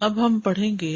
اب ہم پڑھیں گے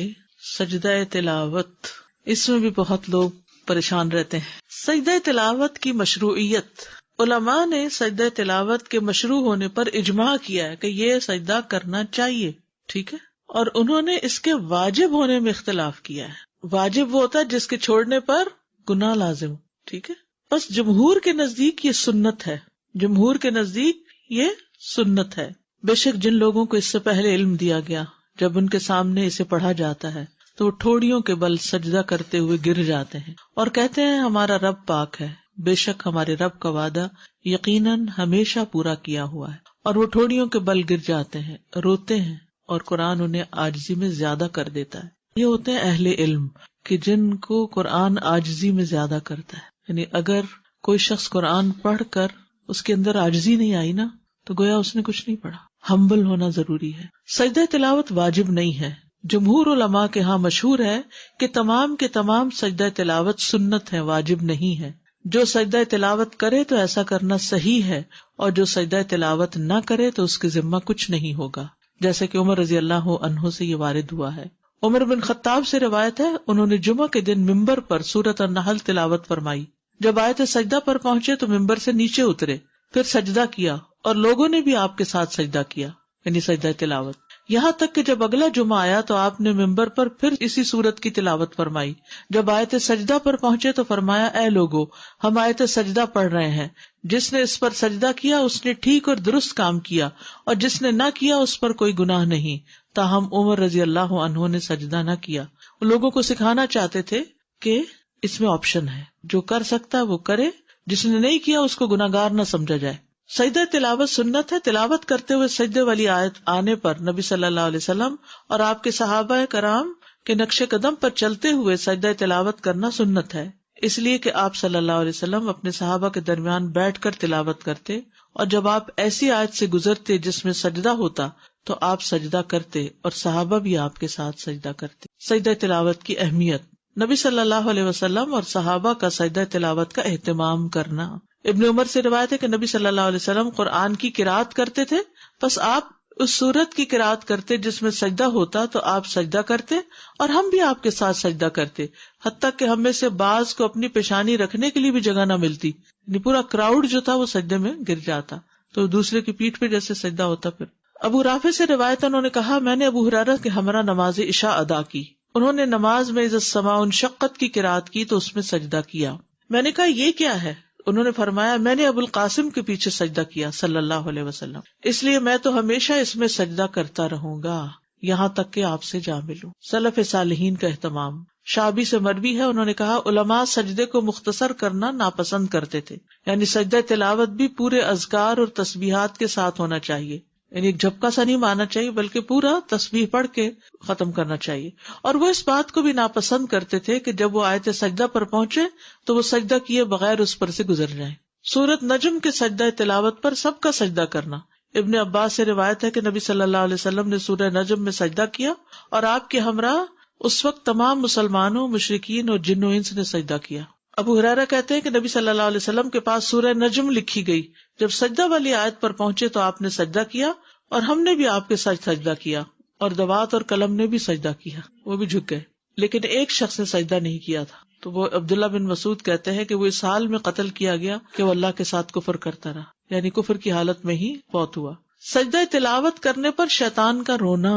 سجدہ تلاوت. اس میں بھی بہت لوگ پریشان رہتے ہیں. سجدہ تلاوت کی مشروعیت. علماء نے سجدہ تلاوت کے مشروع ہونے پر اجماع کیا ہے کہ یہ سجدہ کرنا چاہیے، ٹھیک ہے، اور انہوں نے اس کے واجب ہونے میں اختلاف کیا ہے. واجب وہ ہوتا ہے جس کے چھوڑنے پر گناہ لازم، ٹھیک ہے. بس جمہور کے نزدیک یہ سنت ہے. جمہور کے نزدیک یہ سنت ہے. بے شک جن لوگوں کو اس سے پہلے علم دیا گیا، جب ان کے سامنے اسے پڑھا جاتا ہے تو وہ ٹھوڑیوں کے بل سجدہ کرتے ہوئے گر جاتے ہیں اور کہتے ہیں ہمارا رب پاک ہے، بے شک ہمارے رب کا وعدہ یقیناً ہمیشہ پورا کیا ہوا ہے. اور وہ ٹھوڑیوں کے بل گر جاتے ہیں، روتے ہیں، اور قرآن انہیں عاجزی میں زیادہ کر دیتا ہے. یہ ہوتے ہیں اہل علم کہ جن کو قرآن عاجزی میں زیادہ کرتا ہے. یعنی اگر کوئی شخص قرآن پڑھ کر اس کے اندر عاجزی نہیں آئی نا تو گویا اس نے کچھ نہیں پڑھا. ہمبل ہونا ضروری ہے. سجدہ تلاوت واجب نہیں ہے. جمہور علماء کے ہاں مشہور ہے کہ تمام کے تمام سجدہ تلاوت سنت ہے، واجب نہیں ہے. جو سجدہ تلاوت کرے تو ایسا کرنا صحیح ہے، اور جو سجدہ تلاوت نہ کرے تو اس کے ذمہ کچھ نہیں ہوگا، جیسے کہ عمر رضی اللہ عنہ سے یہ وارد ہوا ہے. عمر بن خطاب سے روایت ہے، انہوں نے جمعہ کے دن ممبر پر سورۃ النحل تلاوت فرمائی. جب آیت سجدہ پر پہنچے تو ممبر سے نیچے اترے، پھر سجدہ کیا اور لوگوں نے بھی آپ کے ساتھ سجدہ کیا، یعنی سجدہ تلاوت. یہاں تک کہ جب اگلا جمعہ آیا تو آپ نے ممبر پر پھر اسی سورت کی تلاوت فرمائی. جب آیت سجدہ پر پہنچے تو فرمایا، اے لوگو، ہم آیت سجدہ پڑھ رہے ہیں، جس نے اس پر سجدہ کیا اس نے ٹھیک اور درست کام کیا، اور جس نے نہ کیا اس پر کوئی گناہ نہیں. تاہم عمر رضی اللہ عنہ نے سجدہ نہ کیا. وہ لوگوں کو سکھانا چاہتے تھے کہ اس میں آپشن ہے، جو کر سکتا ہے وہ کرے، جس نے نہیں کیا اس کو گناہگار نہ سمجھا جائے. سجدہ تلاوت سنت ہے. تلاوت کرتے ہوئے سجدے والی آیت آنے پر نبی صلی اللہ علیہ وسلم اور آپ کے صحابہ کرام کے نقش قدم پر چلتے ہوئے سجدہ تلاوت کرنا سنت ہے، اس لیے کہ آپ صلی اللہ علیہ وسلم اپنے صحابہ کے درمیان بیٹھ کر تلاوت کرتے، اور جب آپ ایسی آیت سے گزرتے جس میں سجدہ ہوتا تو آپ سجدہ کرتے اور صحابہ بھی آپ کے ساتھ سجدہ کرتے. سجدہ تلاوت کی اہمیت. نبی صلی اللہ علیہ وسلم اور صحابہ کا سجدہ تلاوت کا اہتمام کرنا. ابن عمر سے روایت ہے کہ نبی صلی اللہ علیہ وسلم قرآن کی قرات کرتے تھے، پس آپ اس سورت کی قرات کرتے جس میں سجدہ ہوتا تو آپ سجدہ کرتے اور ہم بھی آپ کے ساتھ سجدہ کرتے، حتیٰ کہ ہم میں سے بعض کو اپنی پیشانی رکھنے کے لیے بھی جگہ نہ ملتی، یعنی پورا کراؤڈ جو تھا وہ سجدے میں گر جاتا تو دوسرے کی پیٹھ پہ جیسے سجدہ ہوتا. پھر ابو رافع سے روایت انہوں نے کہا، میں نے ابو ہریرہ کے ہمراہ نماز عشاء ادا کی. انہوں نے نماز میں اذا السماء انشقت کی قرات کی تو اس میں سجدہ کیا. میں نے کہا یہ کیا ہے؟ انہوں نے فرمایا، میں نے ابو القاسم کے پیچھے سجدہ کیا صلی اللہ علیہ وسلم، اس لیے میں تو ہمیشہ اس میں سجدہ کرتا رہوں گا یہاں تک کہ آپ سے جا ملوں. سلف صالحین کا اہتمام. شعبی سے مروی ہے، انہوں نے کہا علماء سجدے کو مختصر کرنا ناپسند کرتے تھے، یعنی سجدہ تلاوت بھی پورے اذکار اور تسبیحات کے ساتھ ہونا چاہیے، یعنی ایک جھپکا سا نہیں مارنا چاہیے بلکہ پورا تسبیح پڑھ کے ختم کرنا چاہیے. اور وہ اس بات کو بھی ناپسند کرتے تھے کہ جب وہ آیت سجدہ پر پہنچے تو وہ سجدہ کیے بغیر اس پر سے گزر جائیں. سورۃ نجم کے سجدہ تلاوت پر سب کا سجدہ کرنا. ابن عباس سے روایت ہے کہ نبی صلی اللہ علیہ وسلم نے سورہ نجم میں سجدہ کیا اور آپ کے ہمراہ اس وقت تمام مسلمانوں، مشرکین اور جن و انس نے سجدہ کیا. ابو ہریرہ کہتے ہیں کہ نبی صلی اللہ علیہ وسلم کے پاس سورہ نجم لکھی گئی، جب سجدہ والی آیت پر پہنچے تو آپ نے سجدہ کیا اور ہم نے بھی آپ کے ساتھ سجدہ کیا، اور دوات اور قلم نے بھی سجدہ کیا، وہ بھی جھک گئے، لیکن ایک شخص نے سجدہ نہیں کیا تھا. تو وہ عبداللہ بن مسعود کہتے ہیں کہ وہ اس حال میں قتل کیا گیا کہ وہ اللہ کے ساتھ کفر کرتا رہا، یعنی کفر کی حالت میں ہی فوت ہوا. سجدہ تلاوت کرنے پر شیطان کا رونا.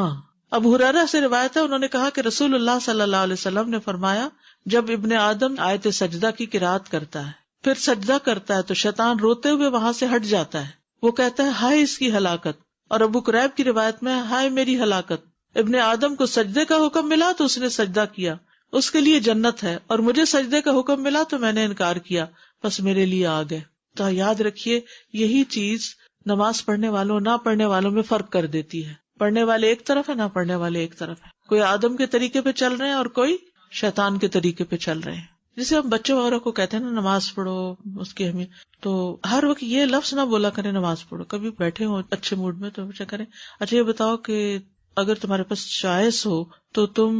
ابو ہریرہ سے روایت ہے، انہوں نے کہا کہ رسول اللہ صلی اللہ علیہ وسلم نے فرمایا، جب ابن آدم آیت سجدہ کی قرات کرتا ہے پھر سجدہ کرتا ہے تو شیطان روتے ہوئے وہاں سے ہٹ جاتا ہے. وہ کہتا ہے ہائے اس کی ہلاکت. اور ابو قریب کی روایت میں ہائے میری ہلاکت. ابن آدم کو سجدے کا حکم ملا تو اس نے سجدہ کیا، اس کے لیے جنت ہے، اور مجھے سجدے کا حکم ملا تو میں نے انکار کیا، بس میرے لیے آ گئے. تو یاد رکھیے یہی چیز نماز پڑھنے والوں نہ پڑھنے والوں میں فرق کر دیتی ہے. پڑھنے والے ایک طرف ہے، نہ پڑھنے والے ایک طرف ہے. کوئی آدم کے طریقے پہ چل رہے ہیں اور کوئی شیطان کے طریقے پہ چل رہے ہیں. جسے ہم بچوں وغیرہ کو کہتے ہیں نا نماز پڑھو، اس کی اہمیت، تو ہر وقت یہ لفظ نہ بولا کریں نماز پڑھو. کبھی بیٹھے ہو اچھے موڈ میں تو پوچھا کریں اچھا یہ بتاؤ کہ اگر تمہارے پاس چوائس ہو تو تم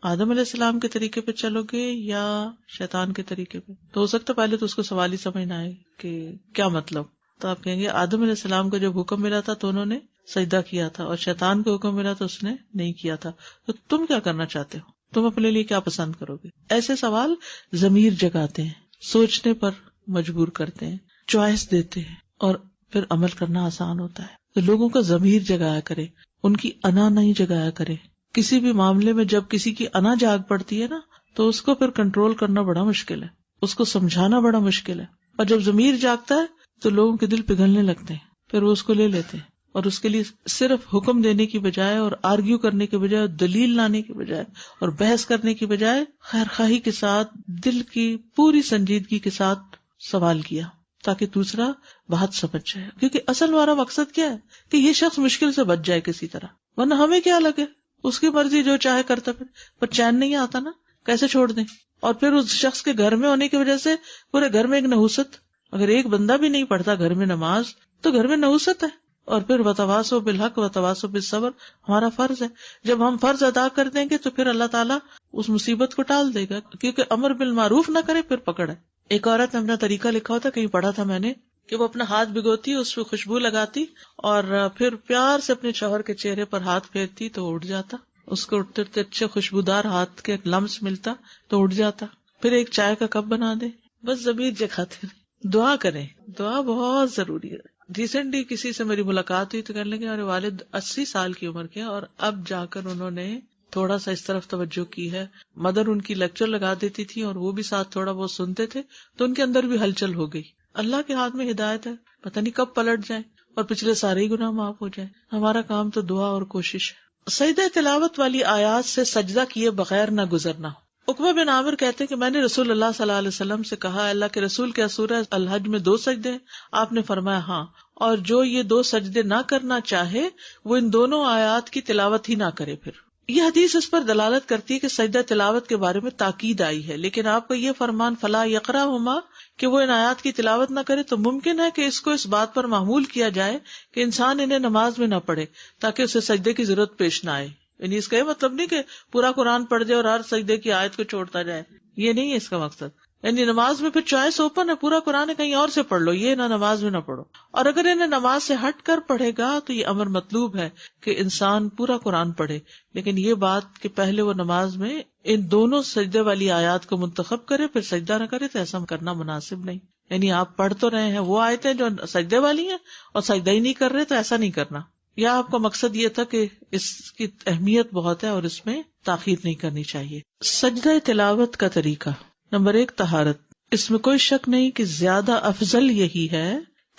آدم علیہ السلام کے طریقے پہ چلو گے یا شیطان کے طریقے پہ؟ تو ہو سکتا پہلے تو اس کو سوال ہی سمجھ نہ آئے کہ کیا مطلب. تو آپ کہیں گے آدم علیہ السلام کو جب حکم ملا تھا تو انہوں نے سجدہ کیا تھا اور شیطان کو حکم ملا تو اس نے نہیں کیا تھا، تو تم کیا کرنا چاہتے ہو، تم اپنے لیے کیا پسند کرو گے؟ ایسے سوال ضمیر جگاتے ہیں، سوچنے پر مجبور کرتے ہیں، چوائس دیتے ہیں، اور پھر عمل کرنا آسان ہوتا ہے۔ تو لوگوں کا ضمیر جگایا کرے، ان کی انا نہیں جگایا کرے۔ کسی بھی معاملے میں جب کسی کی انا جاگ پڑتی ہے نا، تو اس کو پھر کنٹرول کرنا بڑا مشکل ہے، اس کو سمجھانا بڑا مشکل ہے۔ اور جب ضمیر جاگتا ہے تو لوگوں کے دل پگھلنے لگتے ہیں، پھر وہ اس کو لے لیتے ہیں، اور اس کے لیے صرف حکم دینے کی بجائے اور آرگیو کرنے کے بجائے اور دلیل لانے کی بجائے اور بحث کرنے کی بجائے خیر خواہی کے ساتھ دل کی پوری سنجیدگی کے ساتھ سوال کیا تاکہ دوسرا بات سمجھ جائے۔ کیونکہ اصل ہمارا مقصد کیا ہے کہ یہ شخص مشکل سے بچ جائے کسی طرح، ورنہ ہمیں کیا لگے، اس کی مرضی جو چاہے کرتا، پر چین نہیں آتا نا، کیسے چھوڑ دیں؟ اور پھر اس شخص کے گھر میں ہونے کی وجہ سے پورے گھر میں ایک نحوست، اگر ایک بندہ بھی نہیں پڑھتا گھر میں نماز تو گھر میں نحوست ہے۔ اور پھر وتواصوا بالحق وتواصوا بالصبر ہمارا فرض ہے، جب ہم فرض ادا کر دیں گے تو پھر اللہ تعالیٰ اس مصیبت کو ٹال دے گا، کیونکہ امر بالمعروف نہ کرے پھر پکڑ ہے۔ ایک عورت نے اپنا طریقہ لکھا ہوتا، کہیں پڑھا تھا میں نے، کہ وہ اپنا ہاتھ بھگوتی، اس پہ خوشبو لگاتی اور پھر پیار سے اپنے شوہر کے چہرے پر ہاتھ پھیرتی تو اٹھ جاتا، اس کو اٹھتے اٹھتے اچھے خوشبودار ہاتھ کے لمس ملتا تو اٹھ جاتا۔ پھر ایک چائے کا کپ بنا دے، بس ضمیر جگاتے رہے، دعا کریں، دعا بہت ضروری ہے۔ ریسنٹلی کسی سے میری ملاقات ہوئی تو کہنے لگے ہمارے والد 80 سال کی عمر کے، اور اب جا کر انہوں نے تھوڑا سا اس طرف توجہ کی ہے۔ مدر ان کی لیکچر لگا دیتی تھی اور وہ بھی ساتھ تھوڑا بہت سنتے تھے، تو ان کے اندر بھی ہلچل ہو گئی۔ اللہ کے ہاتھ میں ہدایت ہے، پتہ نہیں کب پلٹ جائیں اور پچھلے سارے ہی گناہ معاف ہو جائیں۔ ہمارا کام تو دعا اور کوشش ہے۔ سجدہ تلاوت والی آیات سے سجدہ کیے بغیر نہ گزرنا۔ عقبہ بن عامر کہتے ہیں کہ میں نے رسول اللہ صلی اللہ علیہ وسلم سے کہا، اللہ کے رسول کیا سورہ الحج میں 2 سجدے ہیں؟ آپ نے فرمایا ہاں، اور جو یہ 2 سجدے نہ کرنا چاہے وہ ان دونوں آیات کی تلاوت ہی نہ کرے۔ پھر یہ حدیث اس پر دلالت کرتی ہے کہ سجدہ تلاوت کے بارے میں تاکید آئی ہے، لیکن آپ کا یہ فرمان فلا یقرأہما کہ وہ ان آیات کی تلاوت نہ کرے، تو ممکن ہے کہ اس کو اس بات پر محمول کیا جائے کہ انسان انہیں نماز میں نہ پڑھے تاکہ اسے سجدے کی ضرورت پیش نہ آئے۔ یعنی اس کا یہ مطلب نہیں کہ پورا قرآن پڑھ جائے اور ہر سجدے کی آیت کو چھوڑتا جائے، یہ نہیں ہے اس کا مقصد۔ یعنی نماز میں پھر چوائس اوپن ہے، پورا قرآن کہیں اور سے پڑھ لو، یہ نہ نماز میں نہ پڑھو۔ اور اگر انہیں نماز سے ہٹ کر پڑھے گا تو یہ امر مطلوب ہے کہ انسان پورا قرآن پڑھے، لیکن یہ بات کہ پہلے وہ نماز میں ان دونوں سجدے والی آیات کو منتخب کرے پھر سجدہ نہ کرے، تو ایسا کرنا مناسب نہیں۔ یعنی آپ پڑھ تو رہے ہیں وہ آیتیں جو سجدے والی ہیں اور سجدہ ہی نہیں کر رہے، تو ایسا نہیں کرنا۔ یا آپ کا مقصد یہ تھا کہ اس کی اہمیت بہت ہے اور اس میں تاخیر نہیں کرنی چاہیے۔ سجدہ تلاوت کا طریقہ، نمبر 1 طہارت۔ اس میں کوئی شک نہیں کہ زیادہ افضل یہی ہے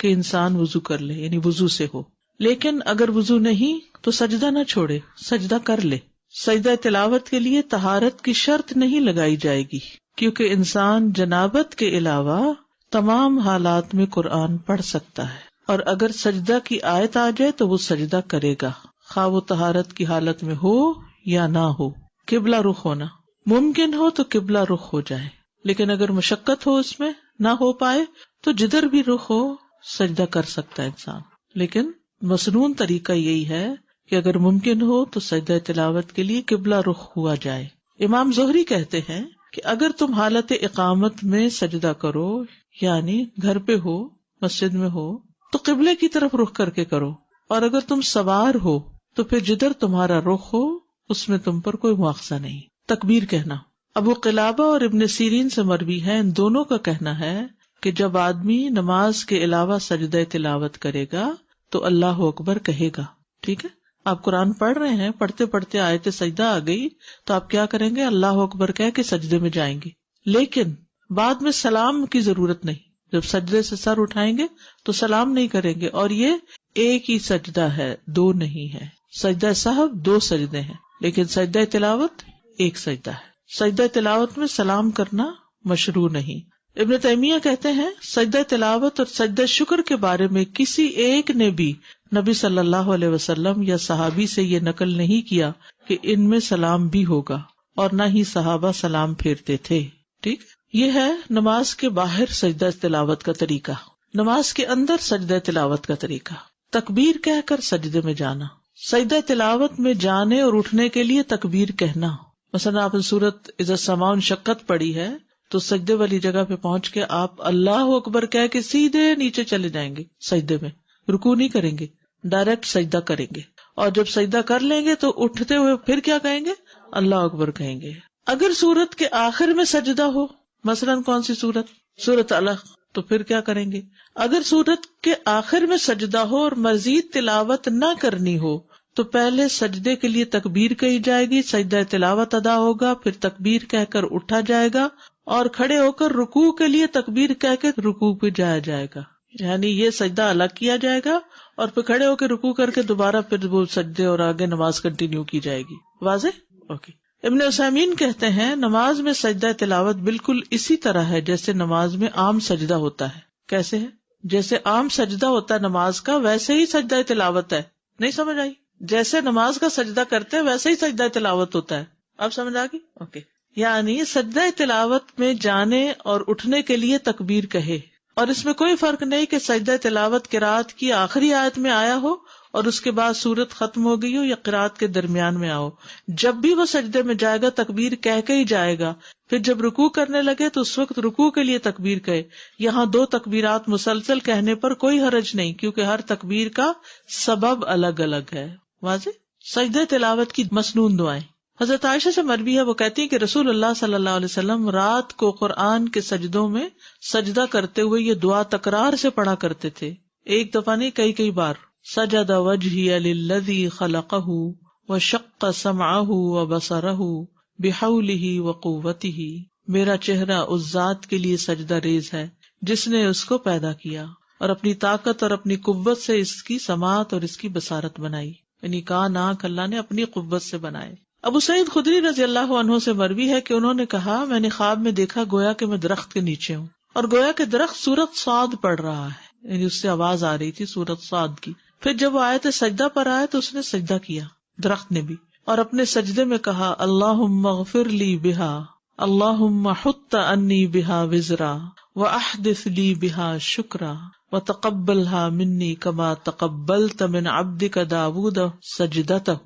کہ انسان وضو کر لے، یعنی وضو سے ہو، لیکن اگر وضو نہیں تو سجدہ نہ چھوڑے، سجدہ کر لے۔ سجدہ تلاوت کے لیے طہارت کی شرط نہیں لگائی جائے گی، کیونکہ انسان جنابت کے علاوہ تمام حالات میں قرآن پڑھ سکتا ہے، اور اگر سجدہ کی آیت آ جائے تو وہ سجدہ کرے گا، خواہ وہ طہارت کی حالت میں ہو یا نہ ہو۔ قبلہ رخ ہونا ممکن ہو تو قبلہ رخ ہو جائے، لیکن اگر مشقت ہو اس میں نہ ہو پائے تو جدھر بھی رخ ہو سجدہ کر سکتا ہے انسان، لیکن مسنون طریقہ یہی ہے کہ اگر ممکن ہو تو سجدہ تلاوت کے لیے قبلہ رخ ہوا جائے۔ امام زہری کہتے ہیں کہ اگر تم حالت اقامت میں سجدہ کرو، یعنی گھر پہ ہو، مسجد میں ہو، تو قبلے کی طرف رخ کر کے کرو، اور اگر تم سوار ہو تو پھر جدھر تمہارا رخ ہو اس میں تم پر کوئی مواخذہ نہیں۔ تکبیر کہنا، ابو قلابہ اور ابن سیرین سے مروی ہے، ان دونوں کا کہنا ہے کہ جب آدمی نماز کے علاوہ سجدہ تلاوت کرے گا تو اللہ اکبر کہے گا۔ ٹھیک ہے، آپ قرآن پڑھ رہے ہیں، پڑھتے پڑھتے آیت سجدہ آ گئی تو آپ کیا کریں گے؟ اللہ اکبر کہہ کے سجدے میں جائیں گے، لیکن بعد میں سلام کی ضرورت نہیں۔ جب سجدے سے سر اٹھائیں گے تو سلام نہیں کریں گے، اور یہ ایک ہی سجدہ ہے، 2 نہیں ہے۔ سجدہ سہو 2 سجدے ہیں، لیکن سجدہ تلاوت ایک سجدہ ہے۔ سجدہ تلاوت میں سلام کرنا مشروع نہیں۔ ابن تیمیہ کہتے ہیں سجدہ تلاوت اور سجدہ شکر کے بارے میں کسی ایک نے بھی نبی صلی اللہ علیہ وسلم یا صحابی سے یہ نقل نہیں کیا کہ ان میں سلام بھی ہوگا، اور نہ ہی صحابہ سلام پھیرتے تھے۔ ٹھیک، یہ ہے نماز کے باہر سجدہ تلاوت کا طریقہ۔ نماز کے اندر سجدہ تلاوت کا طریقہ، تکبیر کہہ کر سجدے میں جانا۔ سجدہ تلاوت میں جانے اور اٹھنے کے لیے تکبیر کہنا، مثلا آپ نے سورت اذا السماء انشقت پڑھی ہے تو سجدے والی جگہ پہ پہنچ کے آپ اللہ اکبر کہہ کے سیدھے نیچے چلے جائیں گے، سجدے میں رکوع نہیں کریں گے، ڈائریکٹ سجدہ کریں گے، اور جب سجدہ کر لیں گے تو اٹھتے ہوئے پھر کیا کہیں گے؟ اللہ اکبر کہیں گے۔ اگر سورت کے آخر میں سجدہ ہو، مثلاً کون سی سورت؟ سورت علق، تو پھر کیا کریں گے؟ اگر سورت کے آخر میں سجدہ ہو اور مزید تلاوت نہ کرنی ہو تو پہلے سجدے کے لیے تکبیر کہی جائے گی، سجدہ تلاوت ادا ہوگا، پھر تکبیر کہہ کر اٹھا جائے گا، اور کھڑے ہو کر رکوع کے لیے تکبیر کہہ کے رکوع پہ جایا جائے گا۔ یعنی یہ سجدہ الگ کیا جائے گا اور پھر کھڑے ہو کے رکوع کر کے دوبارہ پھر وہ سجدے اور آگے نماز کنٹینیو کی جائے گی۔ واضح؟ اوکے۔ ابن عثیمین کہتے ہیں نماز میں سجدہ تلاوت بالکل اسی طرح ہے جیسے نماز میں عام سجدہ ہوتا ہے۔ کیسے ہے؟ جیسے عام سجدہ ہوتا ہے نماز کا، ویسے ہی سجدہ تلاوت ہے۔ نہیں سمجھ آئی؟ جیسے نماز کا سجدہ کرتے ہیں ویسے ہی سجدہ تلاوت ہوتا ہے۔ اب سمجھ آ گئی؟ اوکے۔ یعنی سجدہ تلاوت میں جانے اور اٹھنے کے لیے تکبیر کہے، اور اس میں کوئی فرق نہیں کہ سجدہ تلاوت قرات کی آخری آیت میں آیا ہو اور اس کے بعد سورت ختم ہو گئی ہو یا قرات کے درمیان میں آؤ، جب بھی وہ سجدے میں جائے گا تکبیر کہہ کے ہی جائے گا۔ پھر جب رکوع کرنے لگے تو اس وقت رکوع کے لیے تکبیر کہے۔ یہاں 2 تکبیرات مسلسل کہنے پر کوئی حرج نہیں، کیونکہ ہر تکبیر کا سبب الگ الگ ہے۔ واضح؟ سجدہ تلاوت کی مسنون دعائیں۔ حضرت عائشہ سے مروی ہے، وہ کہتی ہیں کہ رسول اللہ صلی اللہ علیہ وسلم رات کو قرآن کے سجدوں میں سجدہ کرتے ہوئے یہ دعا تکرار سے پڑھا کرتے تھے، ایک دفعہ نہیں، کئی بار۔ سجد وجہی للذی خلقہ وشق سمعہ وبصرہ بحولہ وقوتہ، میرا چہرہ اس ذات کے لیے سجدہ ریز ہے جس نے اس کو پیدا کیا اور اپنی طاقت اور اپنی قوت سے اس کی سماعت اور اس کی بصارت بنائی، یعنی کان آنکھ اللہ نے اپنی قوت سے بنائے۔ ابو سعید خدری رضی اللہ عنہ سے مروی ہے کہ انہوں نے کہا میں نے خواب میں دیکھا گویا کہ میں درخت کے نیچے ہوں، اور گویا کہ درخت سورت صاد پڑھ رہا ہے، یعنی اس سے آواز آ رہی تھی سورت صاد کی۔ پھر جب وہ آیت سجدہ پر آئے تو اس نے سجدہ کیا، درخت نے بھی، اور اپنے سجدے میں کہا اللہم اغفر لی بہا، اللہم حط انی بہا وزرا واحدث لی بہا شکرا وتقبلھا منی کما تقبلت من عبدک داود سجدتہ۔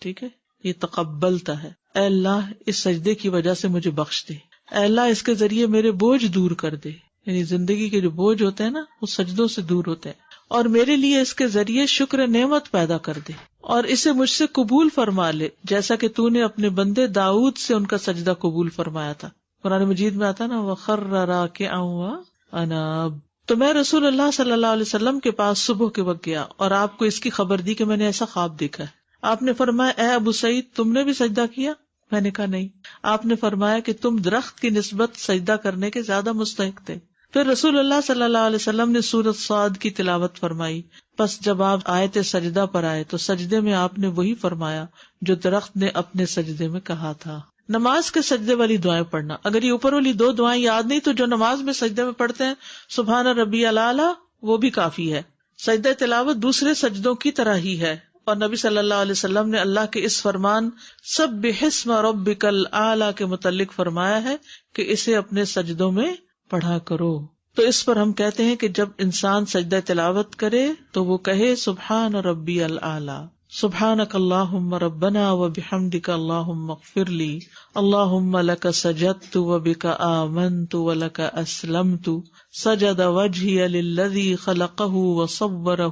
ٹھیک ہے، یہ تقبلتا ہے، اے اللہ اس سجدے کی وجہ سے مجھے بخش دے، اے اللہ اس کے ذریعے میرے بوجھ دور کر دے، یعنی زندگی کے جو بوجھ ہوتے ہیں نا وہ سجدوں سے دور ہوتے ہیں، اور میرے لیے اس کے ذریعے شکر نعمت پیدا کر دے، اور اسے مجھ سے قبول فرما لے جیسا کہ تو نے اپنے بندے داؤد سے ان کا سجدہ قبول فرمایا تھا۔ قرآن مجید میں آتا نا وَخَرَّ رَاكِعًا وَأَنَابَ۔ تو میں رسول اللہ صلی اللہ علیہ وسلم کے پاس صبح کے وقت گیا اور آپ کو اس کی خبر دی کہ میں نے ایسا خواب دیکھا ہے۔ آپ نے فرمایا اے ابو سعید تم نے بھی سجدہ کیا؟ میں نے کہا نہیں۔ آپ نے فرمایا کہ تم درخت کی نسبت سجدہ کرنے کے زیادہ مستحق تھے۔ پھر رسول اللہ صلی اللہ علیہ وسلم نے سورۃ صاد کی تلاوت فرمائی، پس جب آپ آیت سجدہ پر آئے تو سجدے میں آپ نے وہی فرمایا جو درخت نے اپنے سجدے میں کہا تھا۔ نماز کے سجدے والی دعائیں پڑھنا، اگر یہ اوپر والی 2 دعائیں یاد نہیں تو جو نماز میں سجدے میں پڑھتے ہیں سبحان ربی الاعلیٰ وہ بھی کافی ہے۔ سجدہ تلاوت دوسرے سجدوں کی طرح ہی ہے، اور نبی صلی اللہ علیہ وسلم نے اللہ کے اس فرمان سبح اسم ربک الاعلیٰ کے متعلق فرمایا ہے کہ اسے اپنے سجدوں میں پڑھا کرو۔ تو اس پر ہم کہتے ہیں کہ جب انسان سجدہ تلاوت کرے تو وہ کہے سبحان ربی الاعلیٰ، سبحانک اللہم ربنا وبحمدک اللہم اغفر لی، اللہم لک سجدت وبک آمنت ولک اسلمت، سجد وجہی للذی خلقہ وصورہ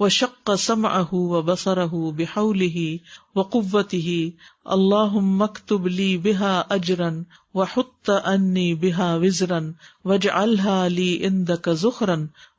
وشق سمعہ وبصرہ بحولہ وقوتہ، اللہم اکتب لی بہا اجرا وحط انی بہا وزرا واجعلھا لی عندک ذخرا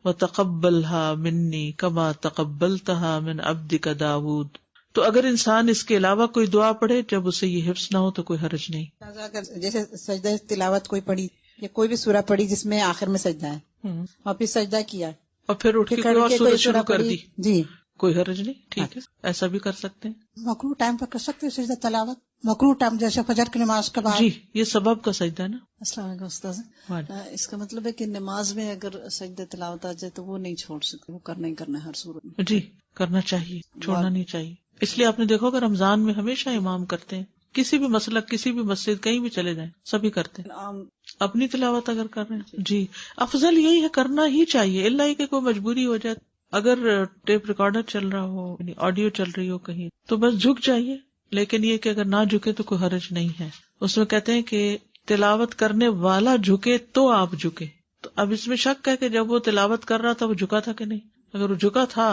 وتقبلھا منی کما تقبلتھا من عبدک داود۔ تو اگر انسان اس کے علاوہ کوئی دعا پڑھے جب اسے یہ حفظ نہ ہو تو کوئی حرج نہیں۔ اگر جیسے سجدہ تلاوت کوئی پڑھی یا کوئی بھی سورہ پڑھی جس میں آخر میں سجدہ ہے اور پھر سجدہ کیا اور پھر اٹھ کے کوئی اور سورہ شروع کر دی، جی کوئی حرج نہیں، ٹھیک ہے، ایسا بھی کر سکتے ہیں۔ مکروہ ٹائم پر کر سکتے ہیں سجدہ تلاوت، مکروہ ٹائم جیسے فجر کی نماز کے بعد۔ جی یہ سبب کا سجدہ ہے نا۔ السلام علیکم استاذ، اس کا مطلب ہے کہ نماز میں اگر سجدہ تلاوت آ جائے تو وہ نہیں چھوڑ سکتے، وہ کرنا ہی کرنا ہے ہر صورت میں۔ جی کرنا چاہیے، چھوڑنا نہیں چاہیے۔ اس لیے آپ نے دیکھو کہ رمضان میں ہمیشہ امام کرتے ہیں، کسی بھی مسلک کسی بھی مسجد کہیں بھی چلے جائیں سبھی کرتے ہیں، اپنی تلاوت اگر کر رہے ہیں جی افضل یہی ہے، کرنا ہی چاہیے، اللہ ہی کہ کوئی مجبوری ہو جائے۔ اگر ٹیپ ریکارڈر چل رہا ہو یعنی آڈیو چل رہی ہو کہیں تو بس جھک جائیے، لیکن یہ کہ اگر نہ جھکے تو کوئی حرج نہیں ہے۔ اس میں کہتے ہیں کہ تلاوت کرنے والا جھکے تو آپ جھکے، تو اب اس میں شک ہے کہ جب وہ تلاوت کر رہا تھا وہ جھکا تھا کہ نہیں، اگر وہ جھکا تھا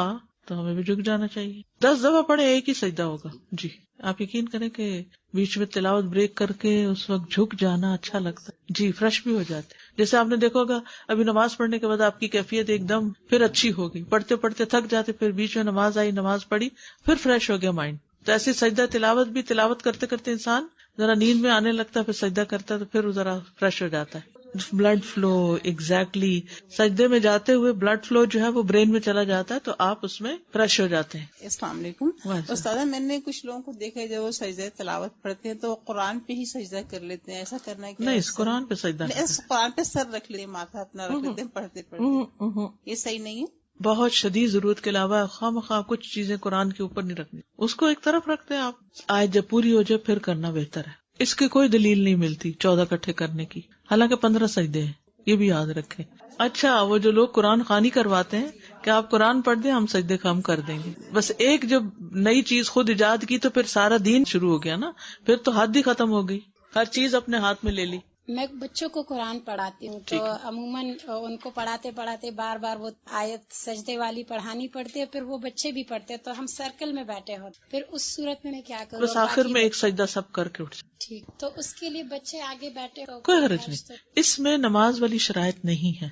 تو ہمیں بھی جھک جانا چاہیے. 10 دفعہ پڑھے ایک ہی سجدہ ہوگا. جی آپ یقین کریں کہ بیچ میں تلاوت بریک کر کے اس وقت جھک جانا اچھا لگتا ہے. جی فریش بھی ہو جاتے. جیسے آپ نے دیکھا ہوگا ابھی نماز پڑھنے کے بعد آپ کی کیفیت ایک دم پھر اچھی ہوگی, پڑھتے پڑھتے تھک جاتے, پھر بیچ میں نماز آئی, نماز پڑھی, پھر فریش ہو گیا مائنڈ. تو ایسے سجدہ تلاوت بھی, تلاوت کرتے کرتے انسان ذرا نیند میں آنے لگتا ہے, پھر سجدہ کرتا ہے تو پھر ذرا فریش ہو جاتا ہے. بلڈ فلو ایگزیکٹلی سجدے میں جاتے ہوئے بلڈ فلو جو ہے وہ برین میں چلا جاتا ہے, تو آپ اس میں فریش ہو جاتے ہیں. السلام علیکم استاد, میں نے کچھ لوگوں کو دیکھا ہے جب وہ سجدہ تلاوت پڑھتے ہیں تو قرآن پہ ہی سجدہ کر لیتے ہیں, ایسا کرنا ہے کیا؟ نہیں, اس قرآن پہ سجدہ قرآن پہ سر رکھ لیتے, ماتھا اپنا رکھ لیتے ہیں پڑھتے پڑھتے, یہ صحیح نہیں ہے. بہت شدید ضرورت کے علاوہ خواہ کچھ چیزیں قرآن کے اوپر نہیں رکھنی, اس کو ایک طرف رکھتے ہیں آپ. آیت جب پوری ہو جائے پھر کرنا بہتر ہے. اس کی کوئی دلیل نہیں ملتی 14 اکٹھے کرنے کی, حالانکہ 15 سجدے ہیں, یہ بھی یاد رکھیں. اچھا, وہ جو لوگ قرآن خوانی کرواتے ہیں کہ آپ قرآن پڑھ دیں ہم سجدے کم کر دیں گے, بس ایک جب نئی چیز خود ایجاد کی تو پھر سارا دین شروع ہو گیا نا, پھر تو حد ہی ختم ہو گئی, ہر چیز اپنے ہاتھ میں لے لی. میں بچوں کو قرآن پڑھاتی ہوں تو عموماً ان کو پڑھاتے پڑھاتے بار بار وہ آیت سجدے والی پڑھانی پڑتی ہے, پھر وہ بچے بھی پڑھتے ہیں, تو ہم سرکل میں بیٹھے ہوتے, پھر اس صورت میں کیا کروں؟ بس آخر میں ایک سجدہ سب کر کے اٹھ جائے. ٹھیک, تو اس کے لیے بچے آگے بیٹھے, کوئی حرج نہیں, اس میں نماز والی شرائط نہیں ہے.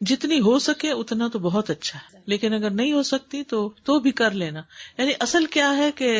جتنی ہو سکے اتنا تو بہت اچھا ہے, لیکن اگر نہیں ہو سکتی تو بھی کر لینا. یعنی اصل کیا ہے کہ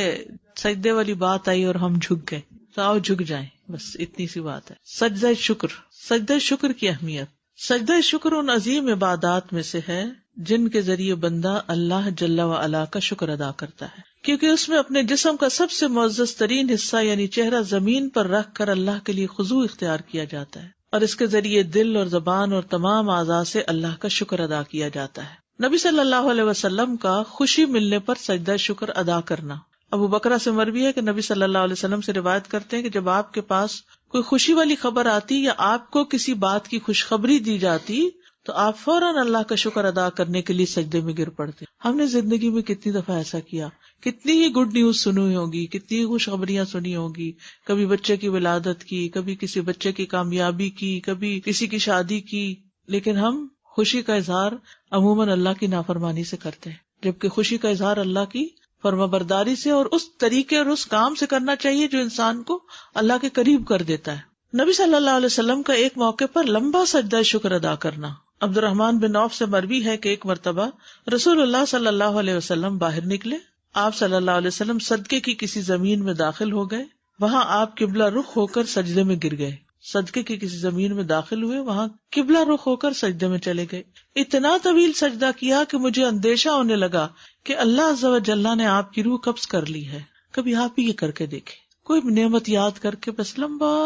سجدے والی بات آئی اور ہم جھک گئے, تو آؤ جھک جائیں, بس اتنی سی بات ہے. سجدہ شکر, سجدہ شکر کی اہمیت. سجدہ شکر ان عظیم عبادات میں سے ہے جن کے ذریعے بندہ اللہ جل و علا کا شکر ادا کرتا ہے, کیونکہ اس میں اپنے جسم کا سب سے معزز ترین حصہ یعنی چہرہ زمین پر رکھ کر اللہ کے لیے خضوع اختیار کیا جاتا ہے, اور اس کے ذریعے دل اور زبان اور تمام اعضاء سے اللہ کا شکر ادا کیا جاتا ہے. نبی صلی اللہ علیہ وسلم کا خوشی ملنے پر سجدہ شکر ادا کرنا. ابو بکرہ سے مروی ہے کہ نبی صلی اللہ علیہ وسلم سے روایت کرتے ہیں کہ جب آپ کے پاس کوئی خوشی والی خبر آتی یا آپ کو کسی بات کی خوشخبری دی جاتی تو آپ فوراً اللہ کا شکر ادا کرنے کے لیے سجدے میں گر پڑتے. ہم نے زندگی میں کتنی دفعہ ایسا کیا, کتنی ہی گڈ نیوز سنی ہوگی, کتنی ہی خوشخبریاں سنی ہوگی, کبھی بچے کی ولادت کی, کبھی کسی بچے کی کامیابی کی, کبھی کسی کی شادی کی, لیکن ہم خوشی کا اظہار عموماً اللہ کی نافرمانی سے کرتے ہیں, جبکہ خوشی کا اظہار اللہ کی فرما برداری سے اور اس طریقے اور اس کام سے کرنا چاہیے جو انسان کو اللہ کے قریب کر دیتا ہے. نبی صلی اللہ علیہ وسلم کا ایک موقع پر لمبا سجدہ شکر ادا کرنا. عبد الرحمن بن عوف سے مروی ہے کہ ایک مرتبہ رسول اللہ صلی اللہ علیہ وسلم باہر نکلے. آپ صلی اللہ علیہ وسلم صدقے کی کسی زمین میں داخل ہو گئے, وہاں آپ قبلہ رخ ہو کر سجدے میں گر گئے. صدقے کی کسی زمین میں داخل ہوئے, وہاں قبلہ رخ ہو کر سجدے میں چلے گئے. اتنا طویل سجدہ کیا کہ مجھے اندیشہ ہونے لگا کہ اللہ عز و جل نے آپ کی روح قبض کر لی ہے. کبھی آپ بھی یہ کر کے دیکھیں, کوئی نعمت یاد کر کے بس لمبا,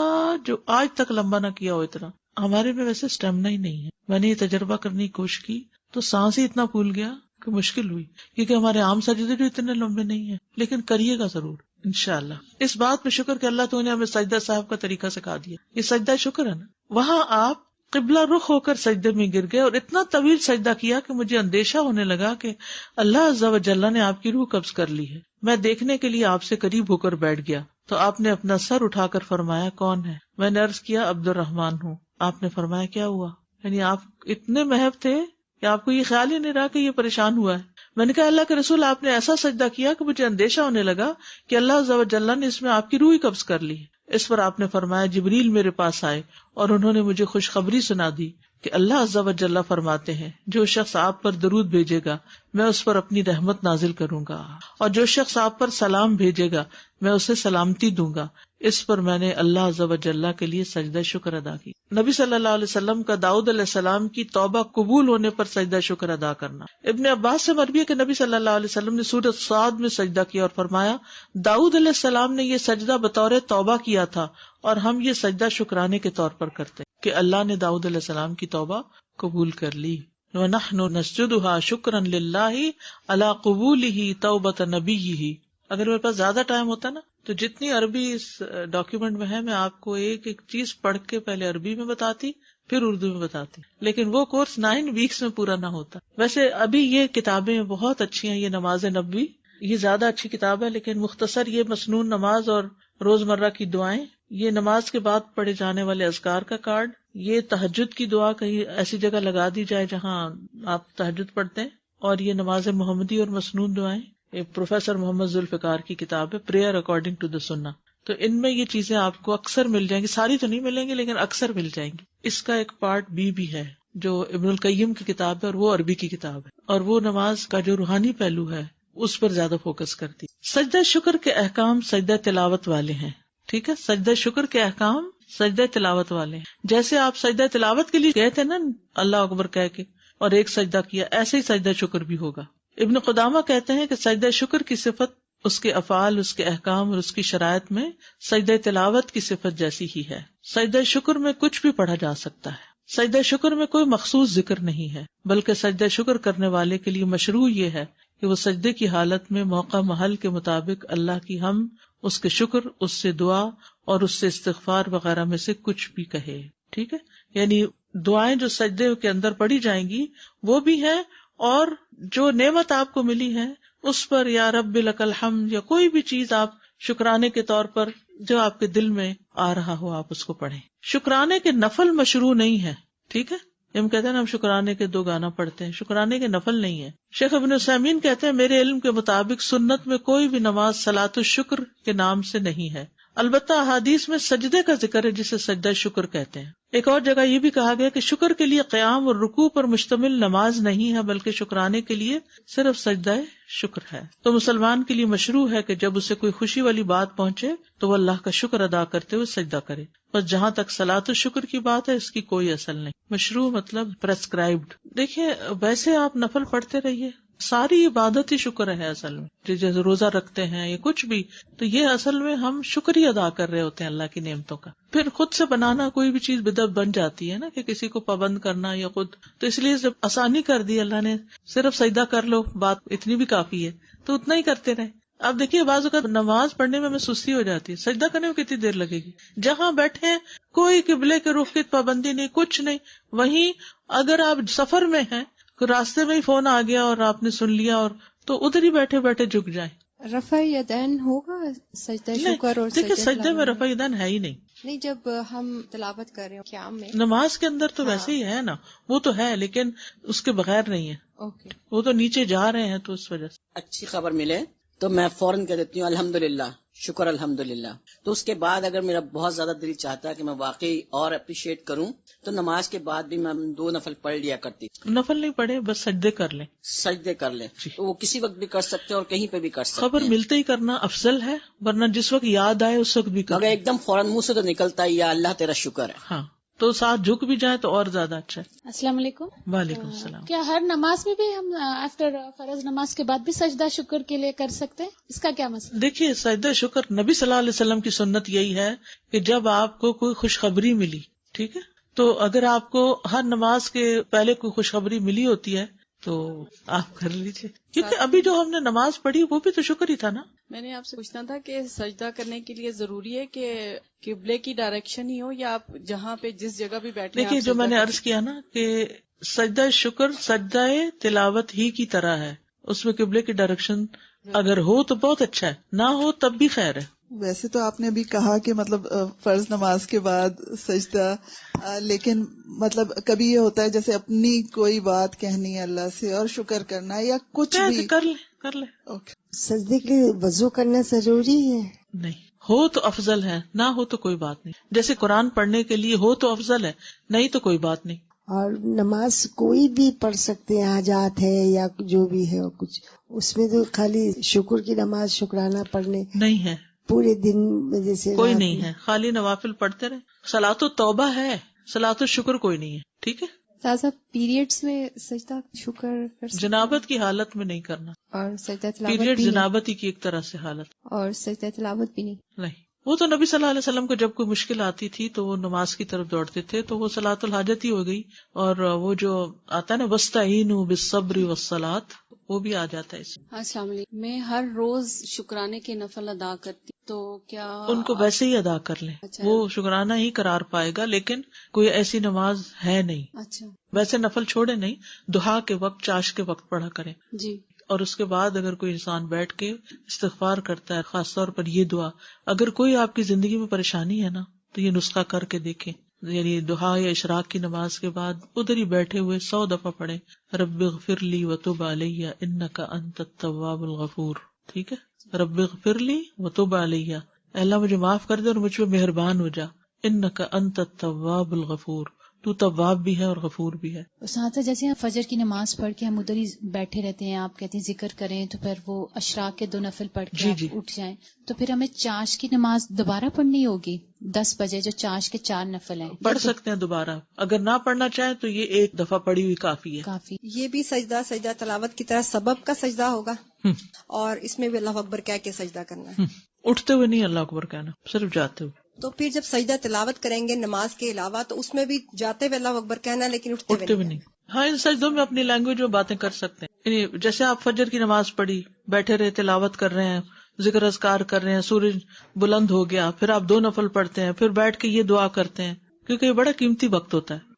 جو آج تک لمبا نہ کیا ہو اتنا. ہمارے میں ویسے اسٹیمنا ہی نہیں ہے. میں نے یہ تجربہ کرنے کی کوشش کی تو سانس ہی اتنا پھول گیا کہ مشکل ہوئی, کیونکہ ہمارے عام سجدے بھی اتنے لمبے نہیں ہیں, لیکن کریے گا ضرور انشاءاللہ. اس بات میں شکر کہ اللہ تو نے ہمیں سجدہ صاحب کا طریقہ سکھا دیا, یہ سجدہ شکر ہے نا. وہاں آپ قبلہ رخ ہو کر سجدے میں گر گئے اور اتنا طویل سجدہ کیا کہ مجھے اندیشہ ہونے لگا کہ اللہ عز و جل نے آپ کی روح قبض کر لی ہے. میں دیکھنے کے لیے آپ سے قریب ہو کر بیٹھ گیا تو آپ نے اپنا سر اٹھا کر فرمایا کون ہے؟ میں نے عرض کیا عبد الرحمن ہوں. آپ نے فرمایا کیا ہوا؟ یعنی آپ اتنے محب تھے کہ آپ کو یہ خیال ہی نہیں رہا کہ یہ پریشان ہوا ہے. میں نے کہا اللہ کے رسول آپ نے ایسا سجدہ کیا کہ مجھے اندیشہ ہونے لگا کہ اللہ عز و جل نے اس میں آپ کی روح قبض کر لی. اس پر آپ نے فرمایا جبریل میرے پاس آئے اور انہوں نے مجھے خوشخبری سنا دی کہ اللہ عز و جل فرماتے ہیں جو شخص آپ پر درود بھیجے گا میں اس پر اپنی رحمت نازل کروں گا, اور جو شخص آپ پر سلام بھیجے گا میں اسے سلامتی دوں گا. اس پر میں نے اللہ عز و جل کے لیے سجدہ شکر ادا کی. نبی صلی اللہ علیہ وسلم کا داؤد علیہ السلام کی توبہ قبول ہونے پر سجدہ شکر ادا کرنا. ابن عباس سے مروی ہے کہ نبی صلی اللہ علیہ وسلم نے سورۃ صاد میں سجدہ کیا اور فرمایا داؤد علیہ السلام نے یہ سجدہ بطور توبہ کیا تھا اور ہم یہ سجدہ شکرانے کے طور پر کرتے ہیں کہ اللہ نے داؤد علیہ السلام کی توبہ قبول کر لی. وَنَحْنُ نَسْجُدُهَا شُكْرًا لِلَّهِ عَلَىٰ قُبُولِهِ تَوْبَةَ نَبِيِّهِ. اگر میرے پاس زیادہ ٹائم ہوتا نا تو جتنی عربی اس ڈاکیومنٹ میں ہے میں آپ کو ایک ایک چیز پڑھ کے پہلے عربی میں بتاتی پھر اردو میں بتاتی, لیکن وہ کورس 9 ویکس میں پورا نہ ہوتا. ویسے ابھی یہ کتابیں بہت اچھی ہیں, یہ نماز نبوی یہ زیادہ اچھی کتاب ہے, لیکن مختصر یہ مسنون نماز اور روزمرہ کی دعائیں, یہ نماز کے بعد پڑھے جانے والے اذکار کا کارڈ, یہ تہجد کی دعا کہیں ایسی جگہ لگا دی جائے جہاں آپ تہجد پڑھتے ہیں, اور یہ نماز محمدی اور مسنون دعائیں، پروفیسر محمد ذوالفقار کی کتاب ہے پریئر اکارڈنگ ٹو دا سنہ. تو ان میں یہ چیزیں آپ کو اکثر مل جائیں گی، ساری تو نہیں ملیں گی لیکن اکثر مل جائیں گی. اس کا ایک پارٹ بھی ہے جو ابن القیم کی کتاب ہے اور وہ عربی کی کتاب ہے، اور وہ نماز کا جو روحانی پہلو ہے اس پر زیادہ فوکس کرتی. سجدہ شکر کے احکام سجدہ تلاوت والے ہیں. ٹھیک ہے، سجدہ شکر کے احکام سجدہ تلاوت والے ہیں. جیسے آپ سجدہ تلاوت کے لیے گئے تھے نا اللہ اکبر کہہ کے اور ایک سجدہ کیا، ایسے ہی سجدہ شکر بھی ہوگا. ابن قدامہ کہتے ہیں کہ سجدہ شکر کی صفت اس کے افعال، اس کے احکام اور اس کی شرائط میں سجدہ تلاوت کی صفت جیسی ہی ہے. سجدہ شکر میں کچھ بھی پڑھا جا سکتا ہے. سجدہ شکر میں کوئی مخصوص ذکر نہیں ہے، بلکہ سجدہ شکر کرنے والے کے لیے مشروع یہ ہے کہ وہ سجدے کی حالت میں موقع محل کے مطابق اللہ کی حمد، اس کے شکر، اس سے دعا اور اس سے استغفار وغیرہ میں سے کچھ بھی کہے. ٹھیک ہے، یعنی دعائیں جو سجدے کے اندر پڑھی جائیں گی وہ بھی ہیں، اور جو نعمت آپ کو ملی ہے اس پر یا رب لک الحمد یا کوئی بھی چیز آپ شکرانے کے طور پر جو آپ کے دل میں آ رہا ہو آپ اس کو پڑھیں. شکرانے کے نفل مشروع نہیں ہے. ٹھیک ہے، ہم کہتے ہیں نا ہم شکرانے کے 2 گانا پڑھتے ہیں، شکرانے کے نفل نہیں ہے. شیخ ابن عثیمین کہتے ہیں میرے علم کے مطابق سنت میں کوئی بھی نماز صلاۃ الشکر کے نام سے نہیں ہے. البتہ احادیث میں سجدے کا ذکر ہے جسے سجدہ شکر کہتے ہیں. ایک اور جگہ یہ بھی کہا گیا کہ شکر کے لیے قیام اور رکوع پر مشتمل نماز نہیں ہے، بلکہ شکرانے کے لیے صرف سجدہ شکر ہے. تو مسلمان کے لیے مشروع ہے کہ جب اسے کوئی خوشی والی بات پہنچے تو وہ اللہ کا شکر ادا کرتے ہوئے سجدہ کرے. بس جہاں تک صلاۃ الشکر کی بات ہے اس کی کوئی اصل نہیں. مشروع مطلب پرسکرائبڈ. دیکھیے ویسے آپ نفل پڑھتے رہیے، ساری عبادت ہی شکر ہے اصل میں. جیسے روزہ رکھتے ہیں یا کچھ بھی، تو یہ اصل میں ہم شکر ہی ادا کر رہے ہوتے ہیں اللہ کی نعمتوں کا. پھر خود سے بنانا کوئی بھی چیز بدعت بن جاتی ہے نا، کہ کسی کو پابند کرنا یا خود. تو اس لیے جب آسانی کر دی اللہ نے، صرف سجدہ کر لو، بات اتنی بھی کافی ہے، تو اتنا ہی کرتے رہے. اب دیکھیے بعض اوقات نماز پڑھنے میں ہمیں سستی ہو جاتی ہے، سجدہ کرنے میں کتنی دیر لگے گی؟ جہاں بیٹھے کوئی قبلے کے رخ کی پابندی نہیں، کچھ نہیں. وہیں اگر آپ سفر میں ہیں، راستے میں ہی فون آ گیا اور آپ نے سن لیا، اور تو ادھر ہی بیٹھے بیٹھے جھک جائیں. رفع یدین ہوگا سجدہ شکر اور دیکھیے سجدے میں رفع یدین ہے ہی نہیں جب ہم تلاوت کر رہے ہیں قیام میں. نماز کے اندر تو ویسے ہی ہے نا، وہ تو ہے لیکن اس کے بغیر نہیں ہے. اوکے، وہ تو نیچے جا رہے ہیں تو اس وجہ سے. اچھی خبر ملے تو میں فوراً کہہ دیتی ہوں الحمدللہ، شکر الحمدللہ. تو اس کے بعد اگر میرا بہت زیادہ دل چاہتا ہے کہ میں واقعی اور اپریشیٹ کروں تو نماز کے بعد بھی میں 2 نفل پڑھ لیا کرتی. نفل نہیں پڑھے، بس سجدے کر لیں. سجدے کر لیں تو وہ کسی وقت بھی کر سکتے ہیں اور کہیں پہ بھی کر سکتے ہیں. خبر ملتے ہی کرنا افضل ہے، ورنہ جس وقت یاد آئے اس وقت بھی کرنا. اگر ایک دم فوراً منہ سے تو نکلتا ہی یا اللہ تیرا شکر ہے، ہاں تو ساتھ جھک بھی جائیں تو اور زیادہ اچھا ہے. السلام علیکم. وعلیکم السلام. کیا ہر نماز میں بھی ہم آفٹر فرض نماز کے بعد بھی سجدہ شکر کے لیے کر سکتے ہیں؟ اس کا کیا مسئلہ؟ دیکھیے سجدہ شکر نبی صلی اللہ علیہ وسلم کی سنت یہی ہے کہ جب آپ کو کوئی خوشخبری ملی، ٹھیک ہے، تو اگر آپ کو ہر نماز کے پہلے کوئی خوشخبری ملی ہوتی ہے تو آپ کر لیجیے، کیونکہ ابھی جو ہم نے نماز پڑھی وہ بھی تو شکر ہی تھا نا. میں نے آپ سے پوچھنا تھا کہ سجدہ کرنے کے لیے ضروری ہے کہ قبلے کی ڈائریکشن ہی ہو یا آپ جہاں پہ جس جگہ بھی بیٹھے؟ دیکھیے جو میں نے عرض کیا نا کہ سجدہ شکر سجدہ تلاوت ہی کی طرح ہے، اس میں قبلے کی ڈائریکشن اگر ہو تو بہت اچھا ہے، نہ ہو تب بھی خیر ہے. ویسے تو آپ نے ابھی کہا کہ مطلب فرض نماز کے بعد سجدہ، لیکن مطلب کبھی یہ ہوتا ہے جیسے اپنی کوئی بات کہنی ہے اللہ سے اور شکر کرنا ہے یا کچھ بھی کر لے. اوکے. سجدے کے لیے وضو کرنا ضروری ہے؟ نہیں، ہو تو افضل ہے، نہ ہو تو کوئی بات نہیں. جیسے قرآن پڑھنے کے لیے ہو تو افضل ہے، نہیں تو کوئی بات نہیں. اور نماز کوئی بھی پڑھ سکتے ہیں، حاجات ہے یا جو بھی ہے کچھ، اس میں تو خالی شکر کی نماز شکرانہ پڑھنے نہیں ہے، پورے دن میں جیسے کوئی نہیں ہے، خالی نوافل پڑھتے رہے. صلاۃ التوبہ ہے، صلاۃ الشکر کوئی نہیں ہے. ٹھیک ہے، تازہ پیریڈز میں سجدہ شکر کر سکتے؟ جنابت کی حالت میں نہیں کرنا، اور سجدہ تلاوت پیریڈ بھی جنابت ہی کی ایک طرح سے حالت. اور سجدہ تلاوت بھی نہیں. وہ تو نبی صلی اللہ علیہ وسلم کو جب کوئی مشکل آتی تھی تو وہ نماز کی طرف دوڑتے تھے، تو وہ صلاۃ الحاجت ہی ہو گئی. اور وہ جو آتا ہے نا وَاسْتَعِینُوا بِالصَّبْرِ وَالصَّلَاةِ، وہ بھی آ جاتا ہے اس میں. السلام علیکم. میں ہر روز شکرانے کے نفل ادا کرتی، تو کیا ان کو ویسے ہی ادا کر لیں، اچھا. وہ شکرانہ ہی قرار پائے گا، لیکن کوئی ایسی نماز ہے نہیں. اچھا ویسے نفل چھوڑے نہیں، دہا کے وقت چاش کے وقت پڑھا کریں. جی. اور اس کے بعد اگر کوئی انسان بیٹھ کے استغفار کرتا ہے، خاص طور پر یہ دعا، اگر کوئی آپ کی زندگی میں پریشانی ہے نا تو یہ نسخہ کر کے دیکھیں. یعنی دہا یا اشراق کی نماز کے بعد ادھر ہی بیٹھے ہوئے 100 دفعہ پڑھیں رب اغفر لی وتب علی انک انت التواب الغفور. ٹھیک ہے، رب اغفر لی وتب علی، اللہ مجھے معاف کر دے اور مجھ پہ مہربان ہو جا. انک انت التواب الغفور، تو تواب بھی ہے اور غفور بھی ہے. ساتھ جیسے ہم فجر کی نماز پڑھ کے ہم ادھر ہی بیٹھے رہتے ہیں، آپ کہتے ہیں ذکر کریں، تو پھر وہ اشراق کے 2 نفل پڑھ کے آپ اٹھ جائیں، تو پھر ہمیں چاش کی نماز دوبارہ پڑھنی ہوگی 10 بجے جو چاش کے 4 نفل ہیں. پڑھ سکتے ہیں دوبارہ، اگر نہ پڑھنا چاہیں تو یہ ایک دفعہ پڑھی ہوئی کافی ہے. کافی. یہ بھی سجدہ تلاوت کی طرح سبب کا سجدہ ہوگا، اور اس میں بھی اللہ اکبر کہہ کے سجدہ کرنا ہے. اٹھتے ہوئے نہیں اللہ اکبر کہنا، صرف جاتے ہوئے. تو پھر جب سجدہ تلاوت کریں گے نماز کے علاوہ تو اس میں بھی جاتے ہوئے اللہ اکبر کہنا، لیکن اٹھتے ہوئے نہیں. ہاں، ان سجدوں میں اپنی لینگویج میں باتیں کر سکتے ہیں. یعنی جیسے آپ فجر کی نماز پڑھی، بیٹھے رہے، تلاوت کر رہے ہیں، ذکر اذکار کر رہے ہیں، سورج بلند ہو گیا، پھر آپ 2 نفل پڑھتے ہیں، پھر بیٹھ کے یہ دعا کرتے ہیں، کیونکہ یہ بڑا قیمتی وقت ہوتا ہے.